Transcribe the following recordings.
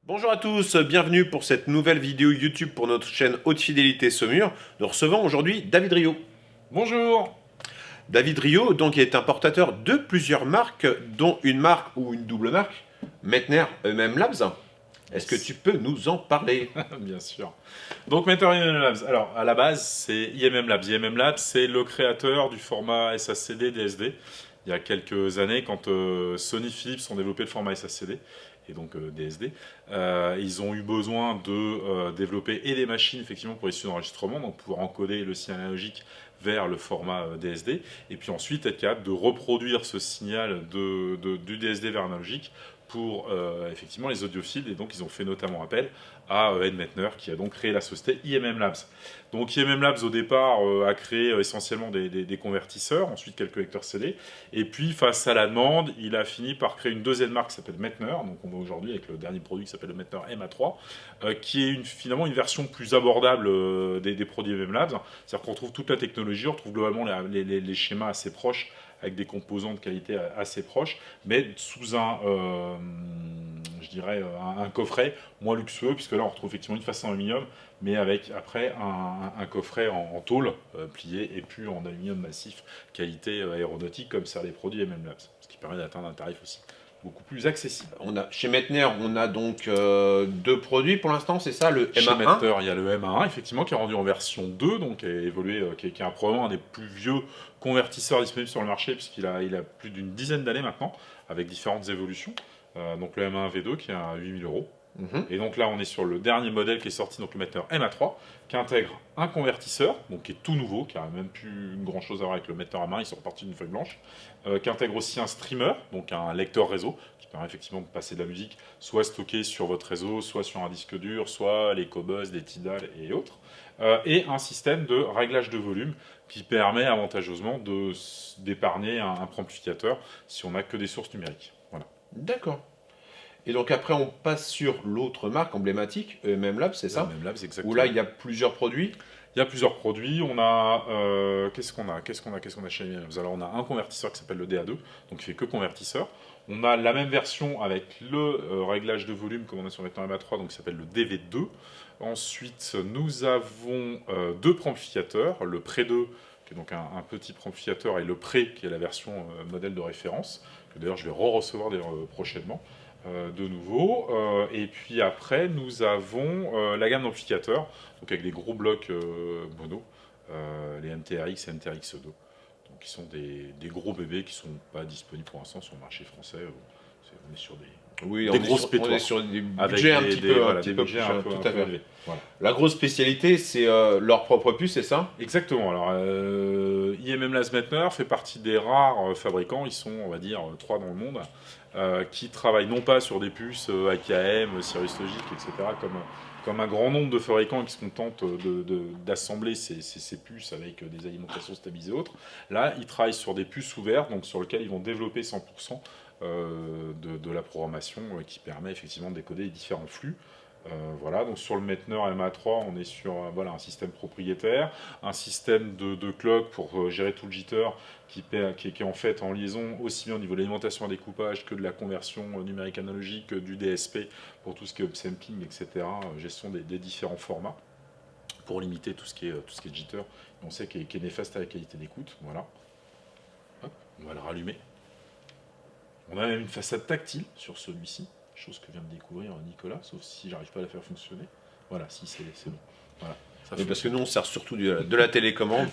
Bonjour à tous, bienvenue pour cette nouvelle vidéo YouTube pour notre chaîne Haute Fidélité Saumur. Nous recevons aujourd'hui David Rio. Bonjour. David Rio donc est importateur de plusieurs marques, dont une marque ou une double marque, Meitner EMM Labs. Est-ce que tu peux nous en parler? Bien sûr. Donc Mentor IMM Labs. Alors à la base c'est IMM Labs. IMM Labs c'est le créateur du format SACD DSD. Il y a quelques années quand Sony Philips ont développé le format SACD et donc DSD, ils ont eu besoin de développer et des machines effectivement pour les studios d'enregistrement, donc pouvoir encoder le signal analogique vers le format DSD, et puis ensuite être capable de reproduire ce signal du DSD vers analogique pour effectivement les audiophiles, et donc ils ont fait notamment appel à Ed Meitner qui a donc créé la société IMM Labs. Donc IMM Labs au départ a créé essentiellement des convertisseurs, ensuite quelques lecteurs CD, et puis face à la demande, il a fini par créer une deuxième marque qui s'appelle Meitner, donc on voit aujourd'hui avec le dernier produit qui s'appelle le Meitner MA3, qui est finalement une version plus abordable des produits IMM Labs, c'est-à-dire qu'on retrouve toute la technologie, on retrouve globalement les schémas assez proches, avec des composants de qualité assez proches, mais sous je dirais, un coffret moins luxueux, puisque là on retrouve effectivement une face en aluminium, mais avec après un coffret en tôle plié et puis en aluminium massif, qualité aéronautique, comme ça les produits MM Labs, ce qui permet d'atteindre un tarif aussi beaucoup plus accessible. Chez Meitner, on a donc deux produits pour l'instant, c'est ça, le Chez MA1. Meitner, il y a le MA1, effectivement, qui est rendu en version 2, donc qui a évolué, qui est probablement un des plus vieux convertisseurs disponibles sur le marché, puisqu'il a plus d'une dizaine d'années maintenant, avec différentes évolutions. Donc le M1 V2 qui est à 8000 euros. Et donc là, on est sur le dernier modèle qui est sorti, donc le Meitner MA3, qui intègre un convertisseur, donc qui est tout nouveau, qui n'a même plus grand chose à voir avec le Meitner M1, ils sont repartis d'une feuille blanche, qui intègre aussi un streamer, donc un lecteur réseau, qui permet effectivement de passer de la musique, soit stockée sur votre réseau, soit sur un disque dur, soit les Cobuzz, les Tidal et autres, et un système de réglage de volume qui permet avantageusement d'épargner un amplificateur si on n'a que des sources numériques. Voilà. D'accord. Et donc après, on passe sur l'autre marque emblématique, EMM Labs, c'est ça? EMM Labs, exactement. Où là, il y a plusieurs produits. Il y a plusieurs produits. On a qu'est-ce qu'on a chez EMM Labs? Alors on a un convertisseur qui s'appelle le DA2, donc qui fait que convertisseur. On a la même version avec le réglage de volume comme on a sur le Meitner MA3, donc qui s'appelle le DV2. Ensuite, nous avons deux préamplificateurs, le Pré 2 qui est donc un petit préamplificateur, et le Pré qui est la version modèle de référence, que d'ailleurs je vais recevoir prochainement. De nouveau, et puis après nous avons la gamme d'amplificateurs, donc avec des gros blocs mono, les MTRX et MTRX2, donc qui sont des gros bébés qui ne sont pas disponibles pour l'instant sur le marché français. On est sur des grosses pétoires. On est sur des budgets un petit peu plus tout à fait. Élevés. Voilà. La grosse spécialité, c'est leur propre puce, c'est ça? Exactement. Alors, IMM Labs Meitner fait partie des rares fabricants, ils sont, on va dire, 3 dans le monde, qui travaillent non pas sur des puces AKM, Cirrus Logic, etc., comme un grand nombre de fabricants qui se contentent d'assembler ces puces avec des alimentations stabilisées et autres. Là, ils travaillent sur des puces ouvertes, donc sur lesquelles ils vont développer 100% de la programmation qui permet effectivement de décoder les différents flux. Voilà, donc sur le Meitner MA3, on est sur voilà, un système propriétaire, un système de clock pour gérer tout le jitter qui est en fait en liaison aussi bien au niveau de l'alimentation à découpage que de la conversion numérique analogique, du DSP pour tout ce qui est upsampling, etc., gestion des différents formats pour limiter tout ce qui est jitter, on sait qu'il est néfaste à la qualité d'écoute. Voilà. Hop, on va le rallumer. On a même une façade tactile sur celui-ci, chose que vient de découvrir Nicolas, sauf si j'arrive pas à la faire fonctionner. Voilà, si c'est bon. Voilà, parce que nous on sert surtout de la télécommande.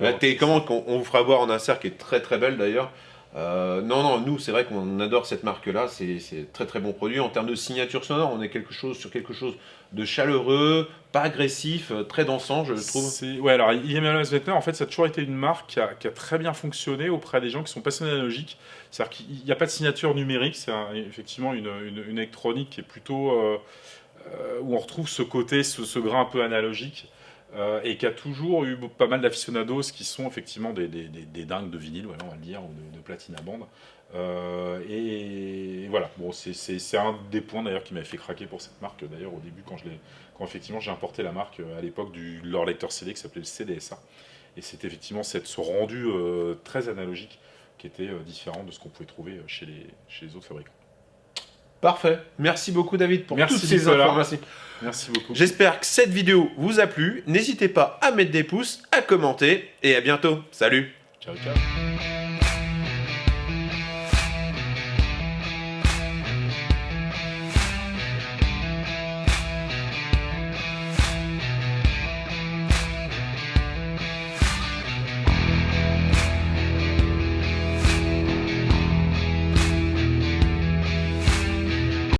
La télécommande qu'on vous fera voir en insert, qui est très très belle d'ailleurs. Non, nous c'est vrai qu'on adore cette marque-là, c'est très très bon produit. En termes de signature sonore, on est sur quelque chose de chaleureux, pas agressif, très dansant, je trouve. Ouais, alors IMM Labs Meitner, en fait, ça a toujours été une marque qui a très bien fonctionné auprès des gens qui sont passionnés d'analogique. C'est-à-dire qu'il n'y a pas de signature numérique, c'est effectivement une électronique qui est plutôt où on retrouve ce côté, ce grain un peu analogique. Et qui a toujours eu pas mal d'aficionados qui sont effectivement des dingues de vinyle, voilà, on va le dire, ou de platine à bande. Et voilà, bon, c'est un des points d'ailleurs qui m'avait fait craquer pour cette marque, d'ailleurs au début quand effectivement j'ai importé la marque à l'époque de leur lecteur CD qui s'appelait le CDSA. Et c'était effectivement ce rendu très analogique qui était différent de ce qu'on pouvait trouver chez les autres fabricants. Parfait. Merci beaucoup David pour Merci, toutes ces Nicolas. informations. Merci beaucoup. J'espère que cette vidéo vous a plu. N'hésitez pas à mettre des pouces, à commenter et à bientôt. Salut. Ciao, ciao.